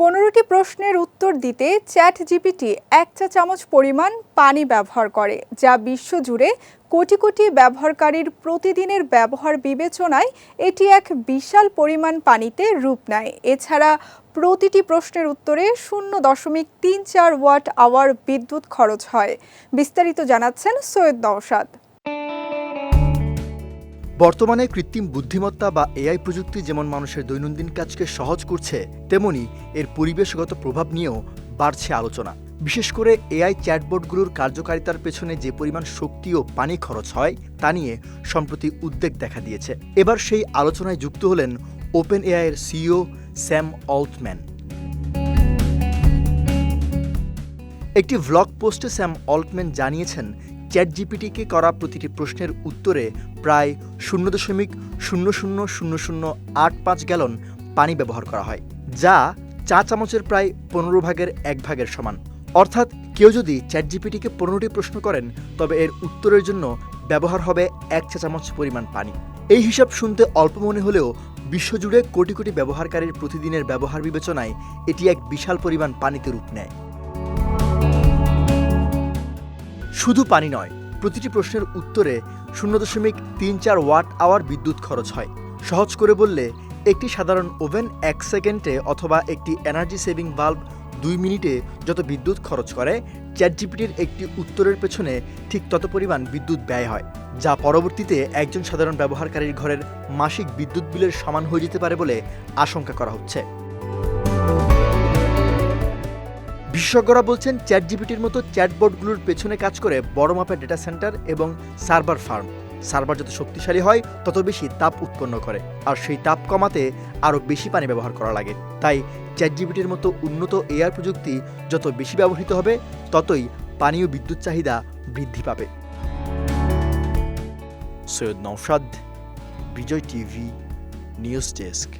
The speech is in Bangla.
15টি প্রশ্নের উত্তর দিতে চ্যাট জিপিটি 1 চা চামচ পরিমাণ পানি ব্যবহার করে, যা বিশ্বজুড়ে কোটি কোটি ব্যবহারকারীর প্রতিদিনের ব্যবহার বিবেচনায় এটি এক বিশাল পরিমাণ পানিতে রূপ নেয়। এছাড়া প্রতিটি প্রশ্নের উত্তরে 0.34 ওয়াট আওয়ার বিদ্যুৎ খরচ হয়। বিস্তারিত জানাচ্ছেন সৈয়দ নওশাদ। বর্তমানে কৃত্রিম বুদ্ধিমত্তা বা এআই প্রযুক্তি যেমন মানুষের দৈনন্দিন কাজকে সহজ করছে, তেমনি এর পরিবেশগত প্রভাব নিয়েও বাড়ছে আলোচনা। বিশেষ করে এআই চ্যাটবটগুলোর কার্যকারিতার পেছনে যে পরিমাণ শক্তি ও পানি খরচ হয় তা নিয়ে সম্প্রতি উদ্বেগ দেখা দিয়েছে। এবার সেই আলোচনায় যুক্ত হলেন ওপেন এআই এর সিইও স্যাম অল্টম্যান। একটি ভ্লগ পোস্টে স্যাম অল্টম্যান জানিয়েছেন, চ্যাট জিপিটিকে করা প্রতিটি প্রশ্নের উত্তরে প্রায় 0.000085 গ্যালন পানি ব্যবহার করা হয়, যা চা চামচের প্রায় 15 ভাগের 1 ভাগের সমান। অর্থাৎ কেউ যদি চ্যাট জিপিটিকে 15টি প্রশ্ন করেন, তবে এর উত্তরের জন্য ব্যবহার হবে 1 চা চামচ পরিমাণ পানি। এই হিসাব শুনতে অল্প মনে হলেও বিশ্বজুড়ে কোটি কোটি ব্যবহারকারীর প্রতিদিনের ব্যবহার বিবেচনায় এটি এক বিশাল পরিমাণ পানিতে রূপ নেয়। শুধু পানি নয়, প্রতিটি প্রশ্নের উত্তরে 0.34 ওয়াট আওয়ার বিদ্যুৎ খরচ হয়। সহজ করে বললে, একটি সাধারণ ওভেন 1 সেকেন্ডে অথবা একটি এনার্জি সেভিং বাল্ব 2 মিনিটে যত বিদ্যুৎ খরচ করে, চ্যাট জিপিটির একটি উত্তরের পেছনে ঠিক তত পরিমাণ বিদ্যুৎ ব্যয় হয়, যা পরবর্তীতে একজন সাধারণ ব্যবহারকারীর ঘরের মাসিক বিদ্যুৎ বিলের সমান হয়ে যেতে পারে বলে আশঙ্কা করা হচ্ছে। বিশেষজ্ঞরা বলছেন, চ্যাট জিপিটির মতো চ্যাটবটগুলোর পেছনে কাজ করে বড় মাপের ডেটা সেন্টার এবং সার্ভার ফার্ম। সার্ভার যত শক্তিশালী হয়, তত বেশি তাপ উৎপন্ন করে, আর সেই তাপ কমাতে আরও বেশি পানি ব্যবহার করা লাগে। তাই চ্যাট জিপিটির মতো উন্নত এআই প্রযুক্তি যত বেশি ব্যবহৃত হবে, ততই পানি ও বিদ্যুৎ চাহিদা বৃদ্ধি পাবে। সৈয়দ নওশাদ, বিজয় টিভি, নিউজ ডেস্ক।